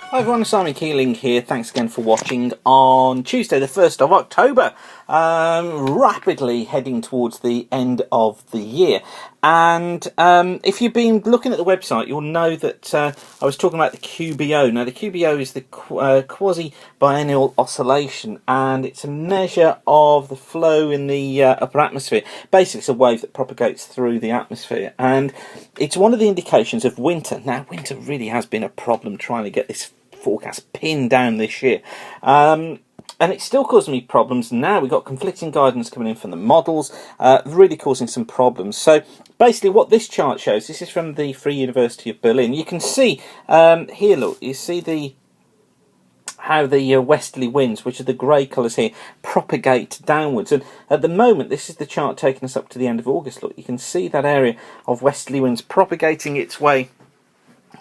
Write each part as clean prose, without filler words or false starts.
Hi everyone, Simon Keeling here. Thanks again for watching on Tuesday the 1st of October. Rapidly heading towards the end of the year. And if you've been looking at the website, you'll know that I was talking about the QBO. Now the QBO is the quasi-biennial oscillation, and it's a measure of the flow in the upper atmosphere. Basically it's a wave that propagates through the atmosphere, and it's one of the indications of winter. Now winter really has been a problem trying to get this forecast pinned down this year, and it's still causing me problems now. We've got conflicting guidance coming in from the models, really causing some problems. So basically what this chart shows, this is from the Free University of Berlin. You can see here, look, you see how the westerly winds, which are the grey colours here, propagate downwards. And at the moment, this is the chart taking us up to the end of August. Look, you can see that area of westerly winds propagating its way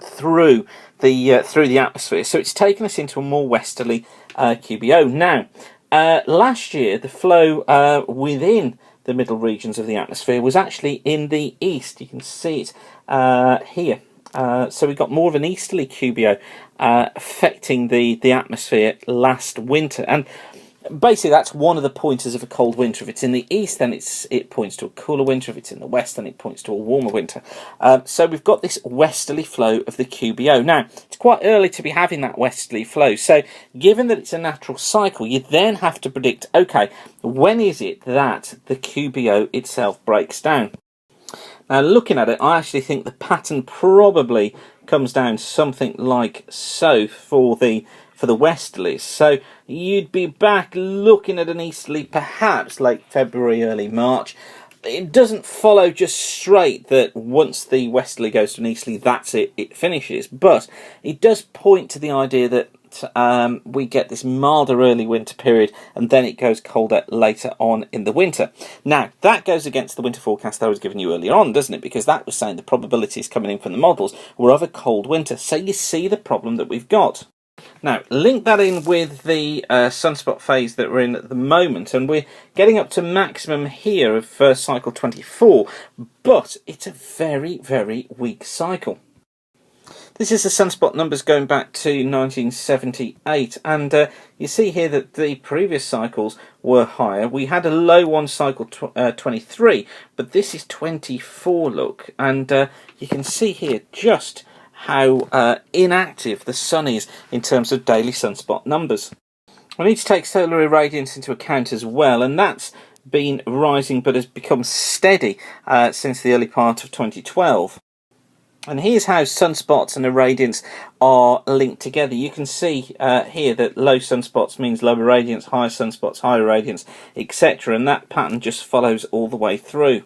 through the atmosphere. So it's taken us into a more westerly QBO. Now, last year, the flow within the middle regions of the atmosphere was actually in the east. You can see it here. So we got more of an easterly QBO affecting the atmosphere last winter. And basically, that's one of the pointers of a cold winter. If it's in the east, then it points to a cooler winter. If it's in the west, then it points to a warmer winter. So we've got this westerly flow of the QBO. Now, it's quite early to be having that westerly flow. So given that it's a natural cycle, you then have to predict, okay, when is it that the QBO itself breaks down? Now, looking at it, I actually think the pattern probably comes down something like so for the westerlies. So you'd be back looking at an easterly, perhaps late February, early March. It doesn't follow just straight that once the westerly goes to an easterly, that's it, it finishes. But it does point to the idea that we get this milder early winter period, and then it goes colder later on in the winter. Now, that goes against the winter forecast I was giving you earlier on, doesn't it? Because that was saying the probabilities coming in from the models were of a cold winter. So you see the problem that we've got. Now, link that in with the sunspot phase that we're in at the moment, and we're getting up to maximum here of cycle 24, but it's a very, very weak cycle. This is the sunspot numbers going back to 1978, and you see here that the previous cycles were higher. We had a low one cycle 23, but this is 24, look, and you can see here just how inactive the sun is in terms of daily sunspot numbers. We need to take solar irradiance into account as well, and that's been rising but has become steady since the early part of 2012. And here's how sunspots and irradiance are linked together. You can see here that low sunspots means low irradiance, higher sunspots, higher irradiance, etc. And that pattern just follows all the way through.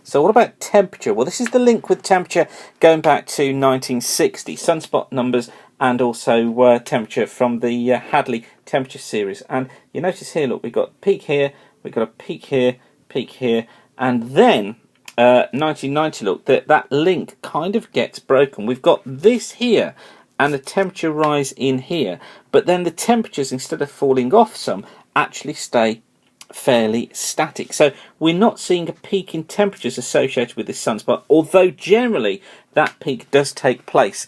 So what about temperature? Well, this is the link with temperature going back to 1960, sunspot numbers and also temperature from the Hadley temperature series. And you notice here, look, we've got a peak here, we've got a peak here, and then 1990, look, that link kind of gets broken. We've got this here and a temperature rise in here, but then the temperatures, instead of falling off some, actually stay fairly static. So we're not seeing a peak in temperatures associated with this sunspot, although generally that peak does take place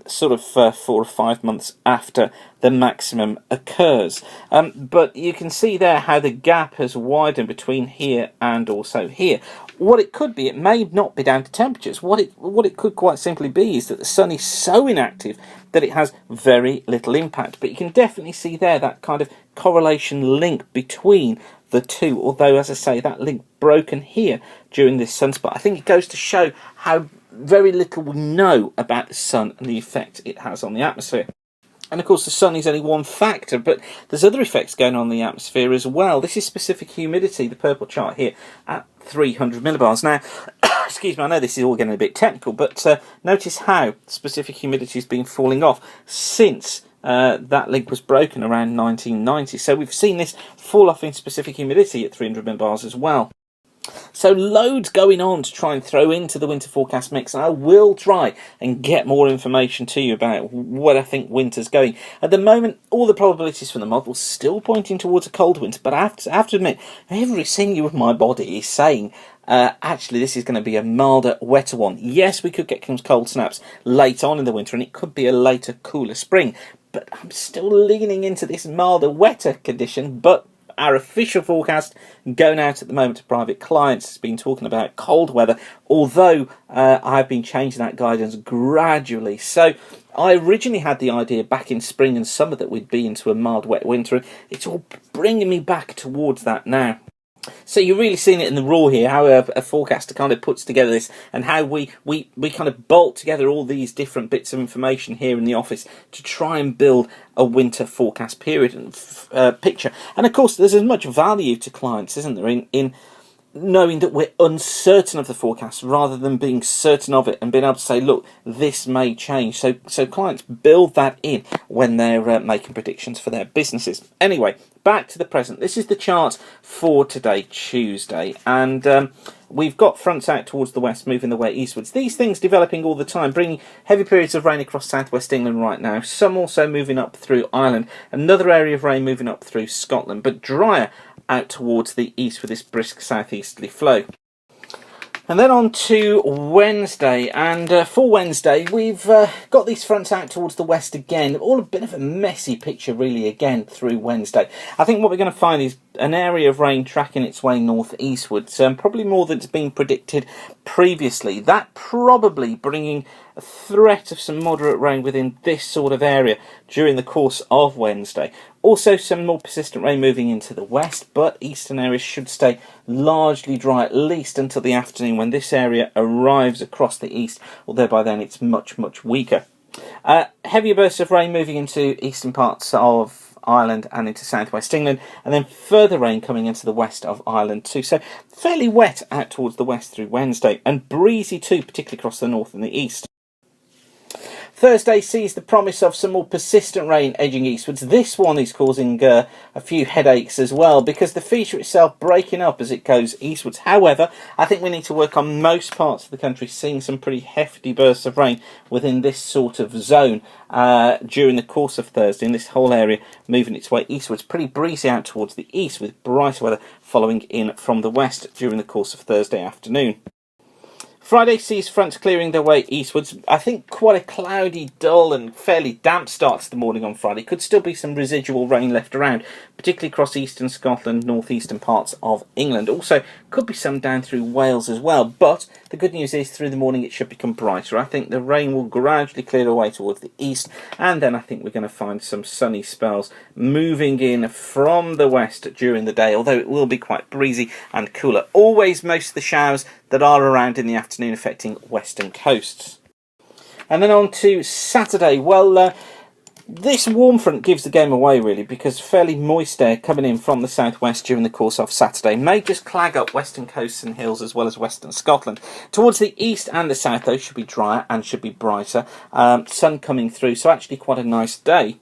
sort of 4 or 5 months after the maximum occurs. But you can see there how the gap has widened between here and also here. What it could be, it may not be down to temperatures. What it could quite simply be is that the sun is so inactive that it has very little impact. But you can definitely see there that kind of correlation link between the two, although, as I say, that link broken here during this sunspot. I think it goes to show how very little we know about the sun and the effect it has on the atmosphere. And of course the sun is only one factor, but there's other effects going on in the atmosphere as well. This is specific humidity, the purple chart here, at 300 millibars. Now, excuse me, I know this is all getting a bit technical, but notice how specific humidity has been falling off since that link was broken around 1990. So we've seen this fall off in specific humidity at 300 millibars as well. So loads going on to try and throw into the winter forecast mix, and I will try and get more information to you about what I think winter's going. At the moment, all the probabilities from the model still pointing towards a cold winter, but I have to admit, every sinew of my body is saying actually this is going to be a milder, wetter one. Yes, we could get some cold snaps late on in the winter, and it could be a later, cooler spring, but I'm still leaning into this milder, wetter condition. But our official forecast going out at the moment to private clients has been talking about cold weather, although I've been changing that guidance gradually. So I originally had the idea back in spring and summer that we'd be into a mild, wet winter, and it's all bringing me back towards that now. So you're really seeing it in the raw here, how a forecaster kind of puts together this, and how we kind of bolt together all these different bits of information here in the office to try and build a winter forecast period and picture. And of course, there's as much value to clients, isn't there, in knowing that we're uncertain of the forecast rather than being certain of it and being able to say, look, this may change. So clients build that in when they're making predictions for their businesses. Anyway, back to the present. This is the chart for today, Tuesday, and we've got fronts out towards the west, moving the way eastwards. These things developing all the time, bringing heavy periods of rain across southwest England right now. Some also moving up through Ireland. Another area of rain moving up through Scotland, but drier out towards the east with this brisk southeasterly flow. And then on to Wednesday, and for Wednesday we've got these fronts out towards the west again. All a bit of a messy picture really again through Wednesday. I think what we're going to find is an area of rain tracking its way northeastwards, probably more than it's been predicted previously. That probably bringing a threat of some moderate rain within this sort of area during the course of Wednesday. Also some more persistent rain moving into the west, but eastern areas should stay largely dry at least until the afternoon when this area arrives across the east, although by then it's much, much weaker. Heavier bursts of rain moving into eastern parts of Ireland and into southwest England, and then further rain coming into the west of Ireland too. So fairly wet out towards the west through Wednesday, and breezy too, particularly across the north and the east. Thursday sees the promise of some more persistent rain edging eastwards. This one is causing a few headaches as well, because the feature itself breaking up as it goes eastwards. However, I think we need to work on most parts of the country seeing some pretty hefty bursts of rain within this sort of zone during the course of Thursday, and this whole area moving its way eastwards. Pretty breezy out towards the east with brighter weather following in from the west during the course of Thursday afternoon. Friday sees fronts clearing their way eastwards. I think quite a cloudy, dull and fairly damp start to the morning on Friday. Could still be some residual rain left around, particularly across eastern Scotland, northeastern parts of England. Also, could be some down through Wales as well. But the good news is through the morning it should become brighter. I think the rain will gradually clear away towards the east, and then I think we're going to find some sunny spells moving in from the west during the day, although it will be quite breezy and cooler. Always most of the showers that are around in the afternoon affecting western coasts. And then on to Saturday. Well, this warm front gives the game away really, because fairly moist air coming in from the southwest during the course of Saturday may just clag up western coasts and hills as well as western Scotland. Towards the east and the south though should be drier and should be brighter. Sun coming through, so actually quite a nice day.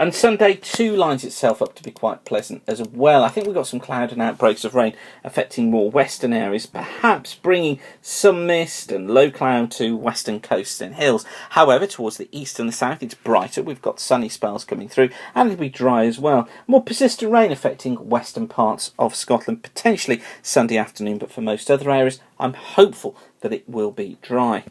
And Sunday too lines itself up to be quite pleasant as well. I think we've got some cloud and outbreaks of rain affecting more western areas, perhaps bringing some mist and low cloud to western coasts and hills. However, towards the east and the south it's brighter. We've got sunny spells coming through, and it'll be dry as well. More persistent rain affecting western parts of Scotland, potentially Sunday afternoon, but for most other areas I'm hopeful that it will be dry.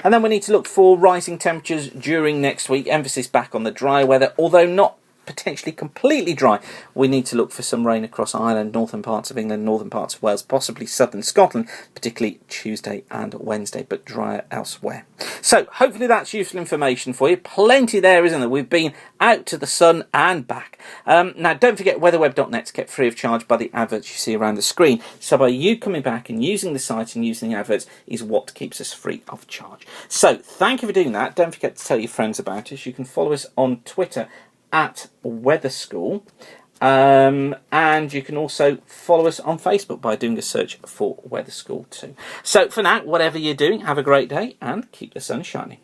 And then we need to look for rising temperatures during next week. Emphasis back on the dry weather, although not potentially completely dry. We need to look for some rain across Ireland, northern parts of England, northern parts of Wales, possibly southern Scotland, particularly Tuesday and Wednesday, but drier elsewhere. So hopefully that's useful information for you. Plenty there, isn't there? We've been out to the sun and back. Now don't forget weatherweb.net's kept free of charge by the adverts you see around the screen. So by you coming back and using the site and using the adverts is what keeps us free of charge. So thank you for doing that. Don't forget to tell your friends about us. You can follow us on Twitter at Weather School, and you can also follow us on Facebook by doing a search for Weather School too. So for now, whatever you're doing, have a great day and keep the sun shining.